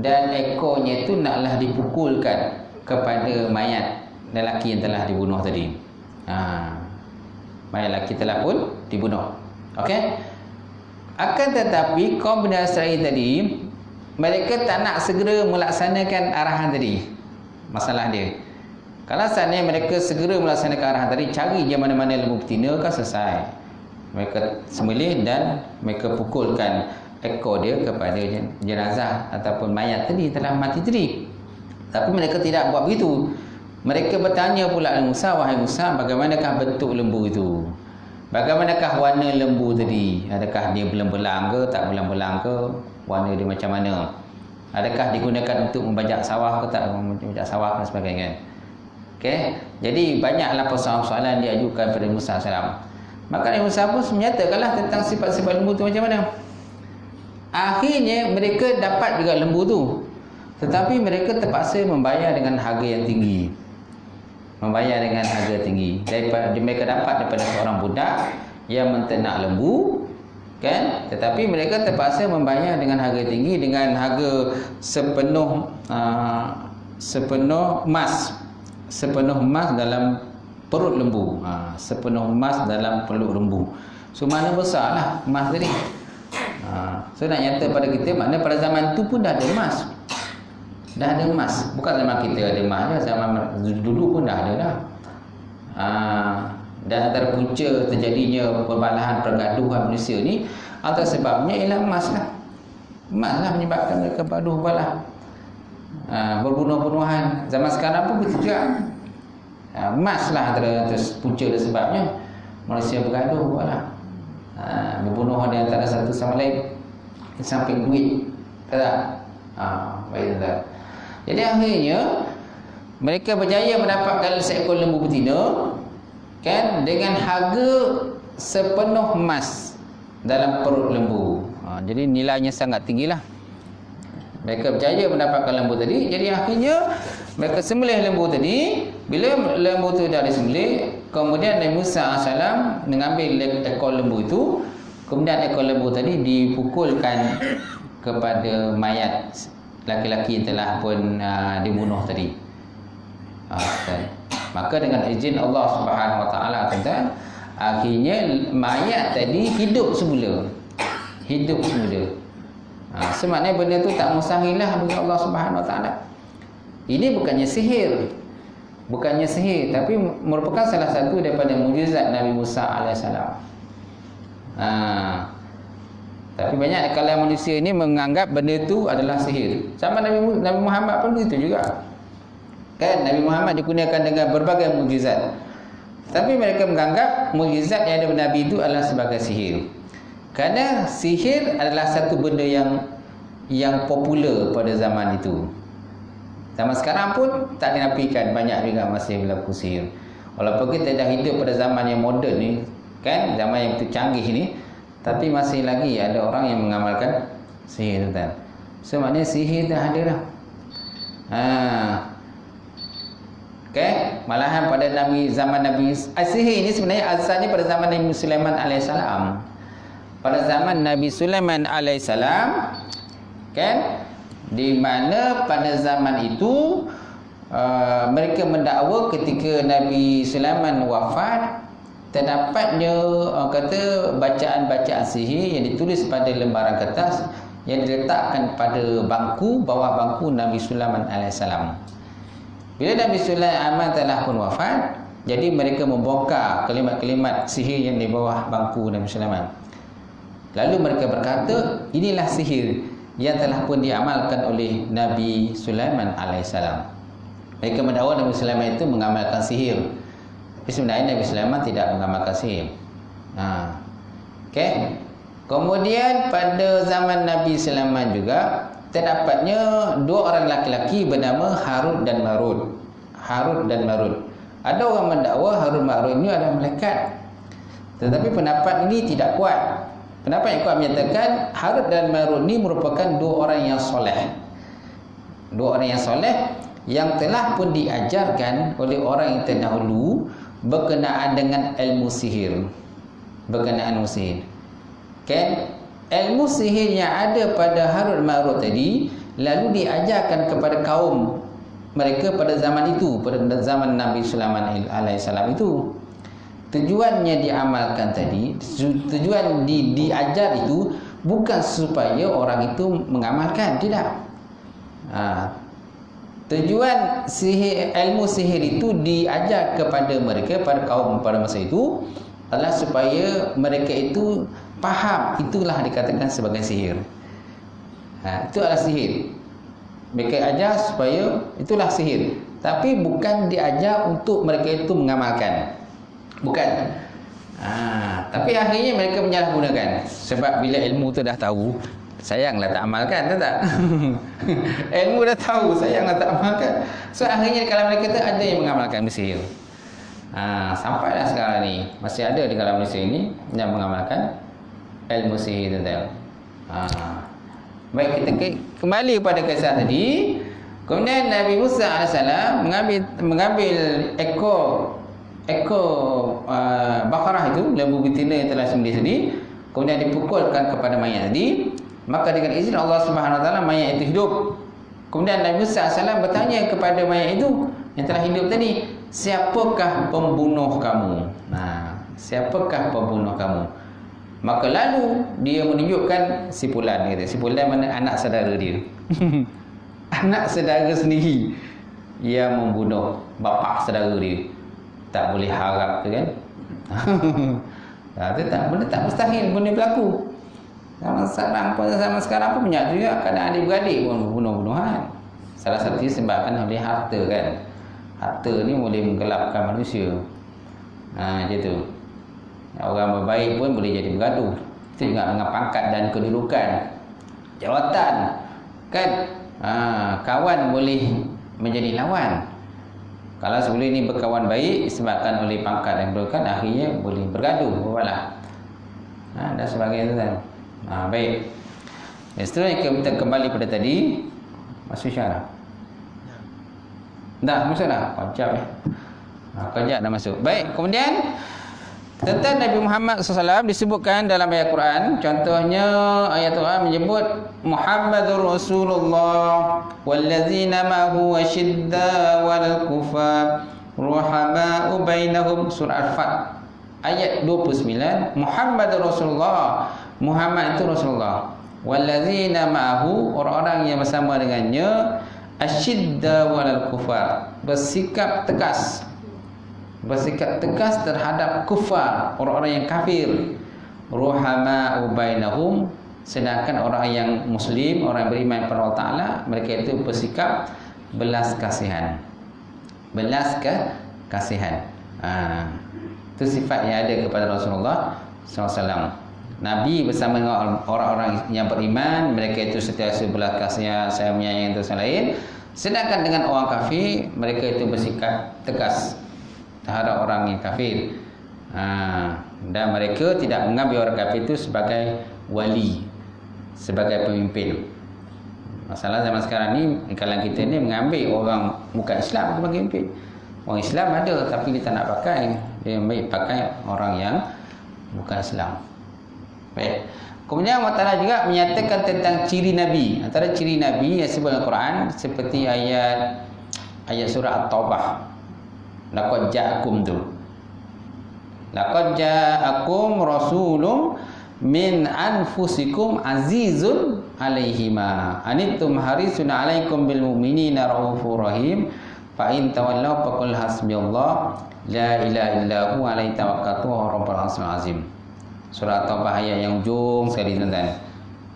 dan ekornya itu naklah dipukulkan kepada mayat lelaki yang telah dibunuh tadi. Mayat lelaki telah pun dibunuh. Okey. Akan tetapi kaum Bani Israel tadi, mereka tak nak segera melaksanakan arahan tadi. Masalah dia, kalau seandainya mereka segera melaksanakan arahan tadi, cari je mana-mana lembu betina kan selesai. Mereka sembelih dan mereka pukulkan ekor dia kepada jenazah ataupun mayat tadi telah mati tadi. Tapi mereka tidak buat begitu. Mereka bertanya pula kepada Musa, wahai Musa, bagaimanakah bentuk lembu itu? Bagaimanakah warna lembu tadi? Adakah dia belang-belang ke, tak belang-belang ke? Warna dia macam mana? Adakah digunakan untuk membajak sawah ke tak membajak sawah dan sebagainya? Okey. Jadi banyaklah persoalan-soalan diajukan kepada Musa AS. Maka Nabi Musa pun menyatakanlah tentang sifat-sifat lembu tu macam mana. Akhirnya mereka dapat juga lembu tu, tetapi mereka terpaksa membayar dengan harga yang tinggi. Daripada mereka dapat daripada seorang budak yang menternak lembu, kan? Tetapi mereka terpaksa membayar dengan harga tinggi, dengan harga sepenuh emas dalam perut lembu. Sepenuh emas dalam perut lembu. So mana besarlah emas tadi. So nak nyata pada kita, maknanya pada zaman tu pun dah ada emas. Dah ada emas. Bukan zaman kita ada emas dah, zaman dulu pun dah ada dah. Dan antara punca terjadinya perbalahan pergaduhan manusia ni, antara sebabnya ialah emas lah. Emas lah menyebabkan mereka bergaduh balah. Berbunuh-bunuhan. Zaman sekarang pun begitu juga. Emas lah antara punca dan sebabnya manusia bergaduh balah. Berbunuh di antara satu sama lain di samping duit. Tak? Baik tak? Jadi akhirnya mereka berjaya mendapatkan seekor lembu betina, kan, dengan harga sepenuh emas dalam perut lembu. Jadi nilainya sangat tinggilah. Mereka berjaya mendapatkan lembu tadi. Jadi akhirnya mereka sembelih lembu tadi. Bila lembu tu dah disembelih, kemudian Nabi Musa AS mengambil ekor lembu itu. Kemudian ekor lembu tadi dipukulkan kepada mayat laki-laki yang telah pun dibunuh tadi. Maka dengan izin Allah Subhanahu Wa Taala, tuan-tuan, akhirnya mayat tadi hidup semula. Hidup semula. Semaknanya benda tu tak mustahil lah bagi Allah Subhanahu Wa Taala. Ini bukannya sihir. Bukannya sihir, tapi merupakan salah satu daripada mukjizat Nabi Musa alaihissalam. Tapi banyak kalangan manusia ini menganggap benda itu adalah sihir. Sama Nabi Muhammad pun begitu juga. Kan Nabi Muhammad digunakan dengan berbagai mukjizat. Tapi mereka menganggap mukjizat yang ada pada Nabi itu adalah sebagai sihir. Kerana sihir adalah satu benda yang popular pada zaman itu. Zaman sekarang pun tak dinafikan banyak juga masih berlaku sihir. Walaupun kita dah hidup pada zaman yang moden ni, kan, zaman yang canggih ni, tapi masih lagi ada orang yang mengamalkan sihir, tuan. So maknanya sihir dah ada dah. Okay? Malahan pada zaman Nabi sihir ini sebenarnya asalnya pada zaman Nabi Sulaiman alaihissalam. Pada zaman Nabi Sulaiman alaihissalam, kan, di mana pada zaman itu mereka mendakwa ketika Nabi Sulaiman wafat, terdapatnya kata bacaan-bacaan sihir yang ditulis pada lembaran kertas yang diletakkan pada bangku, bawah bangku Nabi Sulaiman alaihissalam. Bila Nabi Sulaiman telah pun wafat, jadi mereka membongkar kalimat-kalimat sihir yang di bawah bangku Nabi Sulaiman. Lalu mereka berkata, inilah sihir yang telah pun diamalkan oleh Nabi Sulaiman alaihissalam. Mereka mendakwa Nabi Sulaiman itu mengamalkan sihir. Tapi sebenarnya Nabi Sulaiman tidak mengamalkan sihir. Okay. Kemudian pada zaman Nabi Sulaiman juga terdapatnya dua orang laki-laki bernama Harut dan Marut. Harut dan Marut. Ada orang mendakwa Harut Marut ini adalah malaikat. Tetapi pendapat ini tidak kuat. Pendapat yang kuat menyatakan Harut dan Marut ini merupakan dua orang yang soleh. Dua orang yang soleh yang telah pun diajarkan oleh orang yang terdahulu berkenaan dengan ilmu sihir. Berkenaan ilmu sihir. Kan? Ilmu sihir yang ada pada Harut Marut tadi lalu diajarkan kepada kaum mereka pada zaman itu, pada zaman Nabi Sulaiman alaihissalam itu. Tujuannya diamalkan tadi, tujuan diajar itu bukan supaya orang itu mengamalkan, tidak. Tujuan sihir, ilmu sihir itu diajar kepada mereka, pada kaum pada masa itu adalah supaya mereka itu faham itulah dikatakan sebagai sihir. Itu adalah sihir. Mereka ajar supaya itulah sihir, tapi bukan diajar untuk mereka itu mengamalkan. Bukan. Tapi akhirnya mereka menyalahgunakan. Sebab bila ilmu tu dah tahu, sayanglah tak amalkan, tahu tak? Ilmu dah tahu, sayanglah tak amalkan. So akhirnya kalau mereka tu ada yang mengamalkan sihir. Sampailah sekarang ni masih ada di kalangan manusia ini yang mengamalkan ilmu sihir, tuan-tuan. Baik, kita kembali pada kisah tadi. Kemudian Nabi Musa AS mengambil ekor bakarah itu, lembu betina yang telah sembelih tadi, kemudian dipukulkan kepada mayat tadi. Maka dengan izin Allah Subhanahu Wa Taala mayat itu hidup. Kemudian Nabi Musa AS bertanya kepada mayat itu yang telah hidup tadi, siapakah pembunuh kamu? Nah, siapakah pembunuh kamu? Maka lalu dia menunjukkan si Fulan, kata. Si Fulan mana? Anak saudara dia. Anak saudara sendiri yang membunuh bapa saudara dia. Tak boleh harap tu kan. Itu benda tak mustahil, benda berlaku. Zaman sekarang pun banyak juga kadang adik-beradik pun bunuh-bunuhan. Salah satunya sebabkan oleh harta kan. Harta ni boleh menggelapkan manusia. Macam tu. Orang berbaik pun boleh jadi bergaduh. Itu juga dengan pangkat dan kedudukan, jawatan kan. Kawan boleh menjadi lawan. Kalau sebelum ini berkawan baik disebabkan oleh pangkat dan kedudukan, akhirnya boleh bergaduh, berbalah. Dan sebagainya tu kan. Baik. Dan seterusnya kita kembali pada tadi. Masuk syarah. Dah masuk dah. Kejap kejap dah masuk. Baik, kemudian tentang Nabi Muhammad SAW disebutkan dalam ayat Quran. Contohnya ayat Quran menyebut Muhammadur Rasulullah wallazina ma'hu ashidda wal kufar ruhama'u bainahum. Surah Al-Fat ayat 29. Muhammadur Rasulullah, Muhammad itu Rasulullah. Wallazina ma'hu, orang-orang yang bersama dengannya, ashidda wal kufar, bersikap tegas terhadap kufar, orang-orang yang kafir. Ruhama'u bainahum, sedangkan orang yang muslim, orang yang beriman kepada Allah Ta'ala, mereka itu bersikap belas kasihan. Itu sifat yang ada kepada Rasulullah SAW. Nabi bersama dengan orang-orang yang beriman, mereka itu sentiasa belas kasihan, saya menyayangi itu lain. Sedangkan dengan orang kafir, mereka itu bersikap tegas terhadap orang yang kafir. Dan mereka tidak mengambil orang kafir itu sebagai wali, sebagai pemimpin. Masalah zaman sekarang ni, kalau kita ni mengambil orang bukan Islam sebagai pemimpin. Orang Islam ada tapi dia tak nak pakai. Dia ambil pakai orang yang bukan Islam. Baik. Kemudian Allah Ta'ala juga menyatakan tentang ciri Nabi. Antara ciri Nabi yang disebut dalam Quran seperti ayat surah At-Taubah. Laqad ja'akum tu. Laqad ja'akum rasulun min anfusikum azizun alaihi ma anittum harisun alaikum bil mu'minina raufur rahim fa in tawallaw faqul hasbiyallah la ilaha illa huwa alaihi tawakkaltu wa rabbul arsyil azim. Surah Taubah ayat yang ujung sekali tuan-tuan.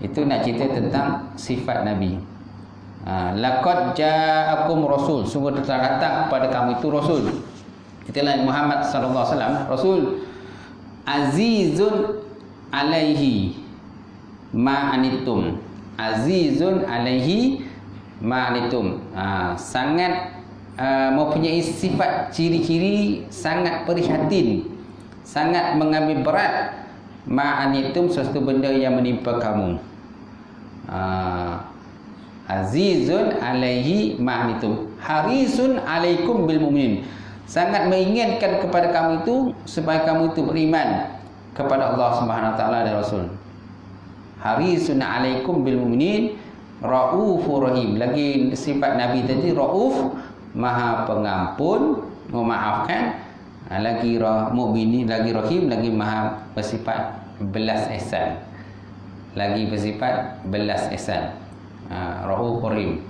Itu nak cerita tentang sifat Nabi. Laqad ja'akum rasul, sungguh telah datang kepada kamu itu rasul. Itulah Muhammad sallallahu alaihi wasallam, rasul. Azizun alaihi ma'anitum. Azizun alaihi ma'anitum. Sangat mempunyai sifat ciri-ciri sangat prihatin, sangat mengambil berat ma'anitum, sesuatu benda yang menimpa kamu. Azizun alaihi ma'anitum harisun alaikum bil mu'minin, sangat menginginkan kepada kamu itu supaya kamu itu beriman kepada Allah Subhanahu wa taala dan Rasul. Harisun alaikum bil mu'minin raufur rahim. Lagi sifat Nabi tadi rauf, maha pengampun, memaafkan. Lagi mukminin, lagi rahim, lagi maha bersifat belas ihsan. Lagi bersifat belas ihsan. Raufur rahim.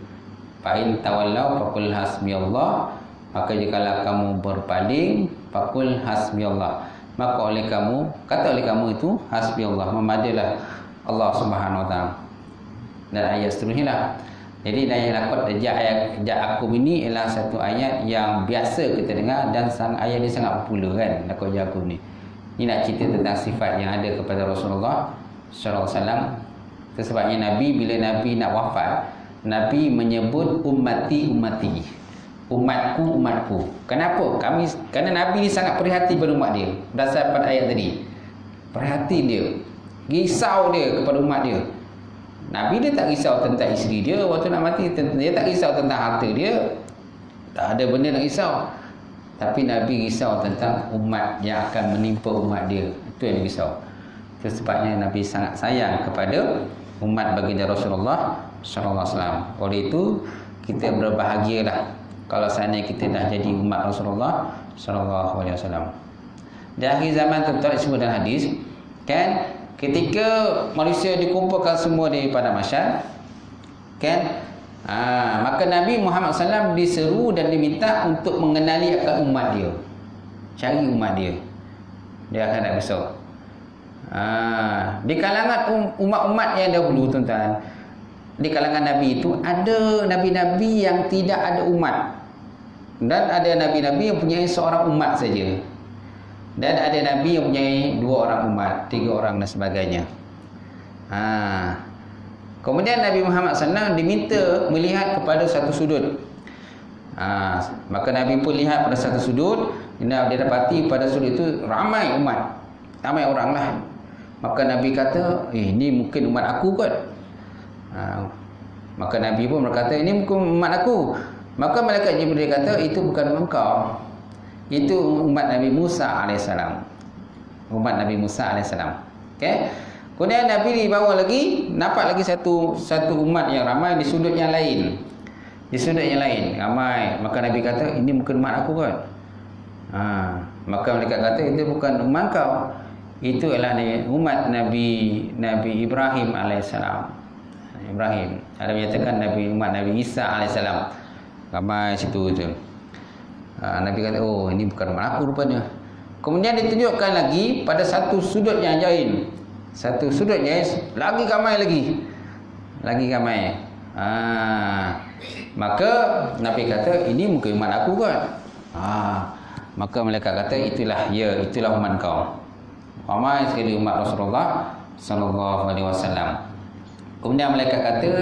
Fa in tawallaw faqul hasbiyallah, maka jikalau kamu berpaling, faqul hasbiyallah, maka kata oleh kamu itu hasbiyallah, memadalah Allah Subhanahu wa taala. Dan ayat seterusnya lah. Jadi ayat ja'akum ini ialah satu ayat yang biasa kita dengar dan ayat ini sangat popular kan, laqad ja'akum ni. Ini nak cerita tentang sifat yang ada kepada Rasulullah sallallahu alaihi wasallam. Sebabnya Nabi bila Nabi nak wafat, Nabi menyebut ummati, umatku. Kenapa? Kerana Nabi ni sangat prihatin pada umat dia. Berdasarkan pada ayat tadi. Prihatin dia, risau dia kepada umat dia. Nabi dia tak risau tentang isteri dia waktu nak mati, dia tak risau tentang harta dia, tak ada benda nak risau. Tapi Nabi risau tentang umat yang akan menimpa umat dia. Itu yang dia risau. Itu sebabnya Nabi sangat sayang kepada umat baginda Rasulullah sallallahu alaihi wasallam. Oleh itu kita berbahagialah kalau seandainya kita dah jadi umat Rasulullah sallallahu alaihi wasallam. Di akhir zaman tu disebut dalam hadis, kan, ketika manusia dikumpulkan semua di padang mahsyar, kan, maka Nabi Muhammad SAW diseru dan diminta untuk mengenali akan umat dia, cari umat dia di akhirat besok. Di kalangan umat-umat yang dahulu, tuan-tuan, di kalangan Nabi itu ada Nabi-Nabi yang tidak ada umat, dan ada Nabi-Nabi yang punya seorang umat saja, dan ada Nabi yang punya 2 orang umat, 3 orang dan sebagainya. Kemudian Nabi Muhammad SAW diminta melihat kepada satu sudut. Maka Nabi pun lihat pada satu sudut. Dia dapati pada sudut itu ramai umat, ramai orang lah. Maka Nabi kata, ini mungkin umat aku kot. Maka Nabi pun berkata, ini mungkin umat aku. Maka malaikat Jibril kata, itu bukan umat kau, itu umat Nabi Musa AS. Umat Nabi Musa AS. Okay? Kemudian Nabi dibawa lagi, nampak lagi satu umat yang ramai di sudut yang lain. Di sudut yang lain ramai. Maka Nabi kata, ini bukan umat aku kot. Maka mereka kata, itu bukan umat kau, itu adalah umat Nabi Ibrahim AS. Ibrahim. Ada menyatakan umat Nabi Isa AS. Ramai situ tu. Nabi kata, oh, ini bukan umat aku rupanya. Kemudian ditunjukkan lagi pada satu sudut yang lain. Satu sudut yang lagi ramai lagi ramai. Maka Nabi kata, ini mungkin umat aku kan. Maka malaikat kata, itulah umat kau. Ramai sekali umat Rasulullah sallallahu alaihi wasallam. Kemudian malaikat kata,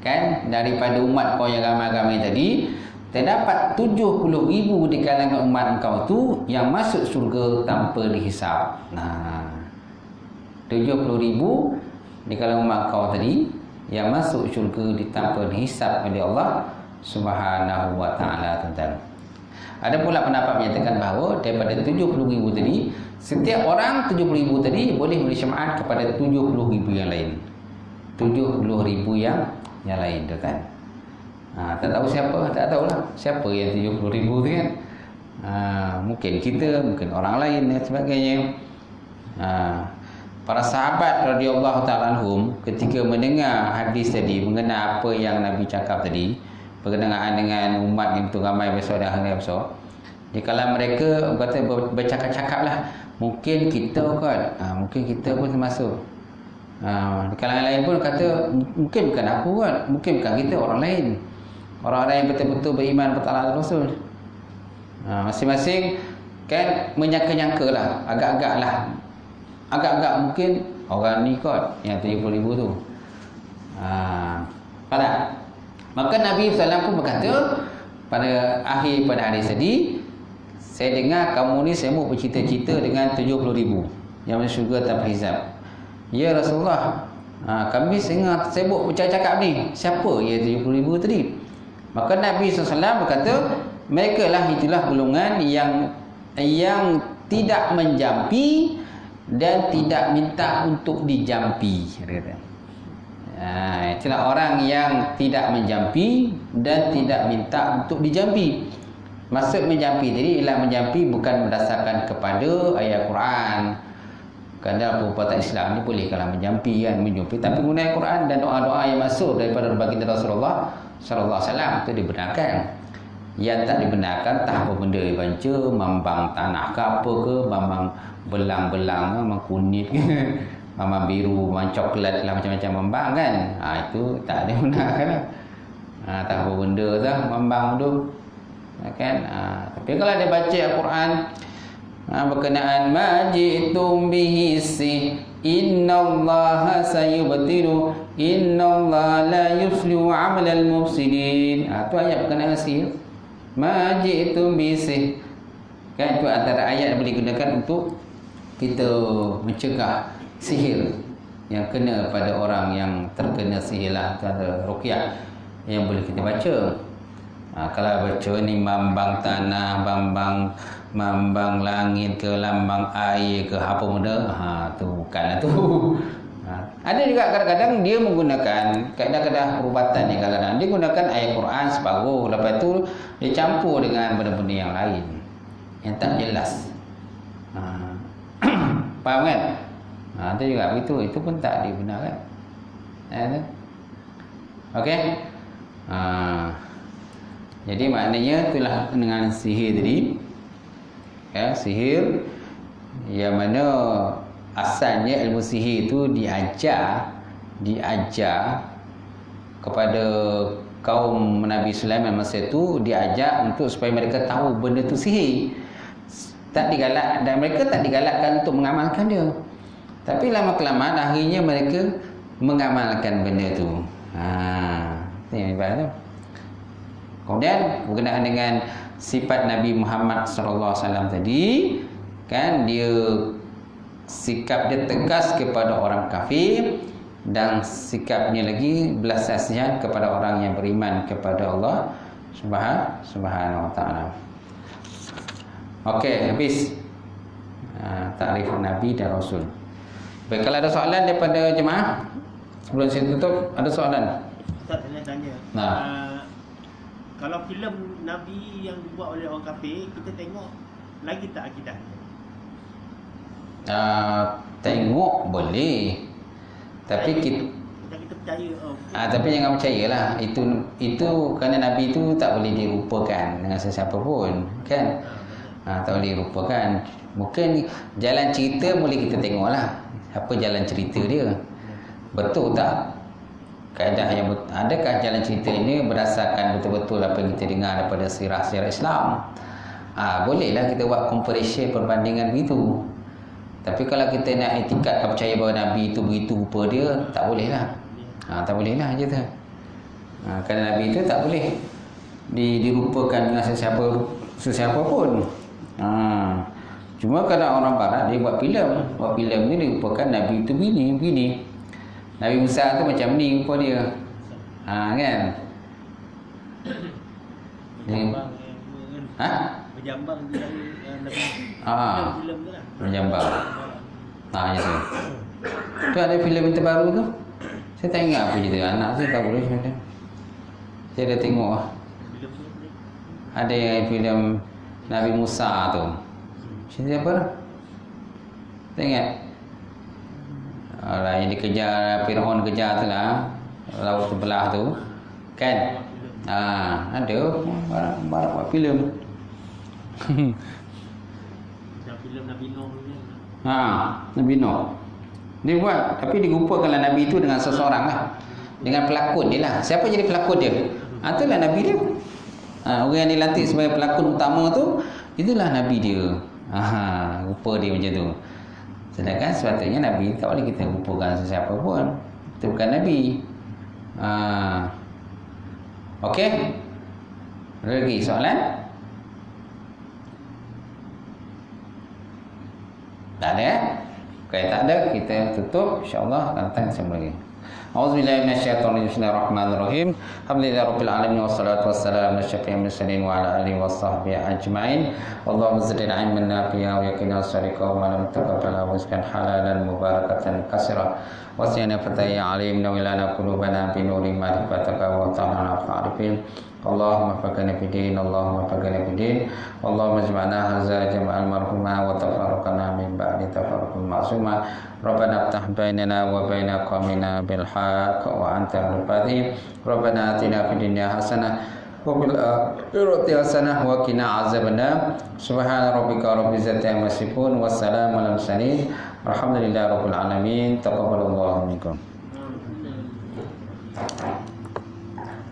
kan, daripada umat kau yang ramai-ramai tadi, terdapat 70,000 di kalangan umat engkau tu yang masuk syurga tanpa dihisap. 70,000 di kalangan umat kau tadi yang masuk syurga tanpa dihisap oleh Allah Subhanahu wa taala, tuan-tuan. Ada pula pendapat menyatakan bahawa daripada 70,000 tadi, setiap orang 70,000 tadi boleh beri syafaat kepada 70,000 yang lain. 70,000 yang lain, tuan-tuan. Tak tahu siapa, tak tahulah siapa yang 70,000 tu kan. Mungkin kita, mungkin orang lain dan sebagainya. Para sahabat radhiyallahu ta'ala anhum ketika mendengar hadis tadi, mengenal apa yang Nabi cakap tadi berkenaan dengan umat yang begitu ramai besok dan hari besok, di kalangan mereka kata bercakap-cakap lah, mungkin kita kan, mungkin kita pun termasuk. Di kalangan lain pun kata, mungkin bukan aku kan, mungkin bukan kita, orang lain, orang-orang yang betul-betul beriman kepada Allah Rasul. Masing-masing kan menyangka-nyangka lah, agak-agak mungkin orang ni kot yang 70,000 tu. Pada maka Nabi SAW pun berkata pada hadis tadi, saya dengar kamu ni semua bercita-cita dengan 70,000 yang masuk syurga tanpa hisab. Ya Rasulullah, kami dengar sibuk bercakap ni, siapa ya 70,000 tadi? Maka Nabi SAW berkata, mereka lah, itulah golongan yang tidak menjampi dan tidak minta untuk dijampi. Itulah orang yang tidak menjampi dan tidak minta untuk dijampi. Maksud menjampi tadi ialah menjampi bukan berdasarkan kepada ayat Quran. Kerana perbuatan Islam ni boleh kalau menjampi kan, menjumpi, tapi guna Quran dan doa-doa yang masuk daripada baginda Rasulullah sallallahu alaihi wasallam itu dibenarkan. Yang tak dibenarkan tak apa benda dibaca, mambang tanah ke apa ke, mambang belang-belang, mambang kunyit ke, mambang biru, mambang coklat lah, macam-macam mambang kan. Itu tak dibenarkan. Tak apa benda dah mambang tu kan. Tapi kalau dia baca Al-Quran berkenaan majitum bihi si innallaha sayubtilu innallaha la yuslihu amalal mufsidin. Tu ayat berkenaan sihir. Majitum bihi kan, itu antara ayat yang boleh digunakan untuk kita mencegah sihir yang kena pada orang yang terkena sihir lah. Itu ada ruqyah yang boleh kita baca. Kalau baca ni mambang tanah, mambang langit ke, lambang air ke, apa benda, tu bukanlah tu. Ada juga kadang-kadang dia menggunakan kaedah-kaedah perubatan ni, kadang-kadang dia gunakan ayat Quran separuh, lepas tu dia campur dengan benda-benda yang lain yang tak jelas. Faham kan? Itu juga begitu, itu pun tak dibenarkan. Okey. Jadi maknanya itulah dengan sihir tadi. Ya, sihir yang mana asalnya ilmu sihir itu diajar kepada kaum Nabi Sulaiman masa itu, diajar untuk supaya mereka tahu benda tu sihir. Tak digalak, dan mereka tak digalakkan untuk mengamalkan dia. Tapi lama-kelamaan akhirnya mereka mengamalkan benda tu. Itu yang ibarat tu. Kemudian berkenaan dengan sifat Nabi Muhammad SAW tadi, kan, dia sikap dia tegas kepada orang kafir, dan sikapnya lagi belas kasihan kepada orang yang beriman kepada Allah Subhanahu wa taala. Okey, habis takrif Nabi dan Rasul. Baik, kalau ada soalan daripada jemaah sebelum saya tutup, ada soalan? Ustaz, saya nak tanya. Kalau filem Nabi yang dibuat oleh orang kafir, kita tengok lagi tak akidah? Tengok boleh, tapi kita percaya. Tapi jangan percayalah. Itu kerana Nabi itu tak boleh dirupakan dengan sesiapa pun, kan? Tak boleh dirupakan. Mungkin jalan cerita boleh kita tengoklah. Apa jalan cerita dia? Betul tak? Kaedah yang adakah jalan cerita ini berdasarkan betul-betul apa yang kita dengar daripada sirah-sirah Islam? Bolehlah kita buat comparison, perbandingan begitu. Tapi kalau kita nak etikadkan percaya bahawa Nabi itu begitu rupa dia, tak bolehlah. Tak bolehlah je tu. Kerana Nabi itu tak boleh dirupakan dengan sesiapa pun. Cuma kadang orang barat dia buat filem ni dia rupakan Nabi itu begini. Nabi Musa tu macam ni rupa dia. Kan? Berjambang dia Nabi. Filem tu lah. Berjambang. Ya tu. Tu ada filem yang terbaru tu. Saya tak ingat apa cerita. Anak saya tak boleh macam. Saya dah tengok. Ada yang filem Nabi Musa tu. Cerita apa dah? Tak ingat? Yang dikejar, Fir'aun kejar tu lah, laut sebelah tu, kan? Ada barang buat filem. Filem Nabi Nuh ni. Nabi Nuh. Dia buat, tapi dirupakanlah Nabi itu dengan seseorang lah, dengan pelakon dia lah. Siapa jadi pelakon dia? Itulah Nabi dia. Orang yang dilantik sebagai pelakon utama tu, itulah Nabi dia. Rupa dia macam tu. Sedangkan sepatutnya Nabi tak boleh kita rupakan sesiapa pun. Itu bukan Nabi. Okey. Ada lagi soalan? Tak ada? Okey, tak ada. Kita tutup. InsyaAllah akan datang sembang lagi. A'udzubillahi minasyaitonir rajim. Bismillahirrahmanirrahim. Alhamdulillahirabbil alamin wassalatu wassalamu ala asyrafil mursalin wa ala alihi washabbihi ajmain. Allahumma zidna ilman nafi'a wa yaqina as-sadiqa wa lam taqabbal rizqan halalan mubarakatan katsira. Wasiyana fataya alim nawilana qulubana bi nuri ma'rifataka wa ta'ala fa'arifin. Allahumma faqina bidin, Allahumma faqina bidin, Allahumma ijma'na hadza jama'al marhuma wa tafarraqna min ba'di tafarruqan ma'suma. Rabbana iftah bainana wa baina qaumina bil haqq wa anta al-fatih. Rabbana atina fid dunya hasanah wa fil akhirati hasanah wa qina azabannar. Subhana rabbika rabbil izzati amma yasifun, wassalamu alal mursalin, walhamdulillahi rabbil alamin. Taqabbalallahu minkum.